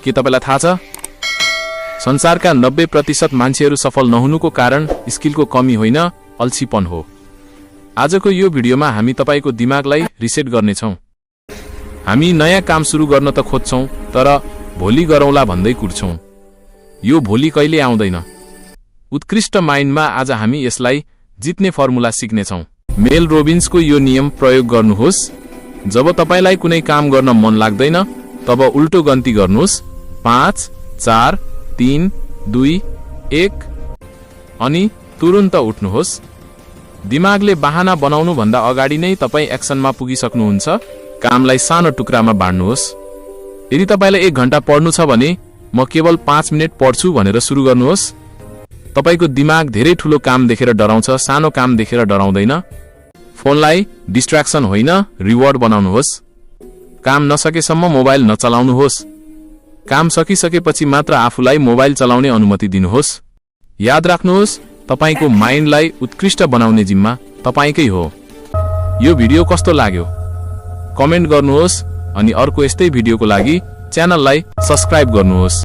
के तपाईलाई थाहा छ संसारका 90% मान्छेहरू सफल नहुनुको कारण स्किलको कमी होइन अल्छीपन हो। आजको यो भिडियोमा हामी तपाईको दिमागलाई रिसेट गर्नेछौं। हामी नयाँ काम सुरु गर्न त खोज्छौं तर भोलि गरौँला भन्दै कुर्छौं। यो भोलि कहिले आउँदैन। उत्कृष्ट माइन्डमा आज हामी यसलाई जित्ने फर्मुला सिक्नेछौं। मेल रोबिन्सको यो नियम प्रयोग गर्नुहोस्। जब तपाईलाई कुनै काम गर्न मन लाग्दैन तब उल्टो गन्ती गर्नुहोस् 5 4 3 2 1 अनि तुरुन्त उठ्नुहोस्। दिमागले बहाना बनाउनु भन्दा अगाडि नै तपाई एक्सनमा पुगिसक्नुहुन्छ। कामलाई सानो टुक्रामा बाँड्नुहोस्। यदि तपाईलाई 1 घण्टा पढ्नु छ भने म केवल 5 मिनेट पढ्छु भनेर सुरु गर्नुहोस्। तपाईको दिमाग धेरै ठूलो काम देखेर डराउँछ, सानो काम देखेर डराउँदैन। फोनलाई डिस्ट्र्याक्सन होइन रिवार्ड बनाउनुहोस्। काम नसकेसम्म मोबाइल नचलाउनुहोस्। काम सकिसकेपछि मात्र आफूलाई मोबाइल चलाउने अनुमति दिनुहोस्। याद राख्नुहोस् तपाईको माइन्डलाई उत्कृष्ट बनाउने जिम्मा तपाईकै हो। यो भिडियो कस्तो लाग्यो कमेन्ट गर्नुहोस् अनि अर्को यस्तै भिडियोको लागि च्यानललाई सब्स्क्राइब गर्नुहोस्।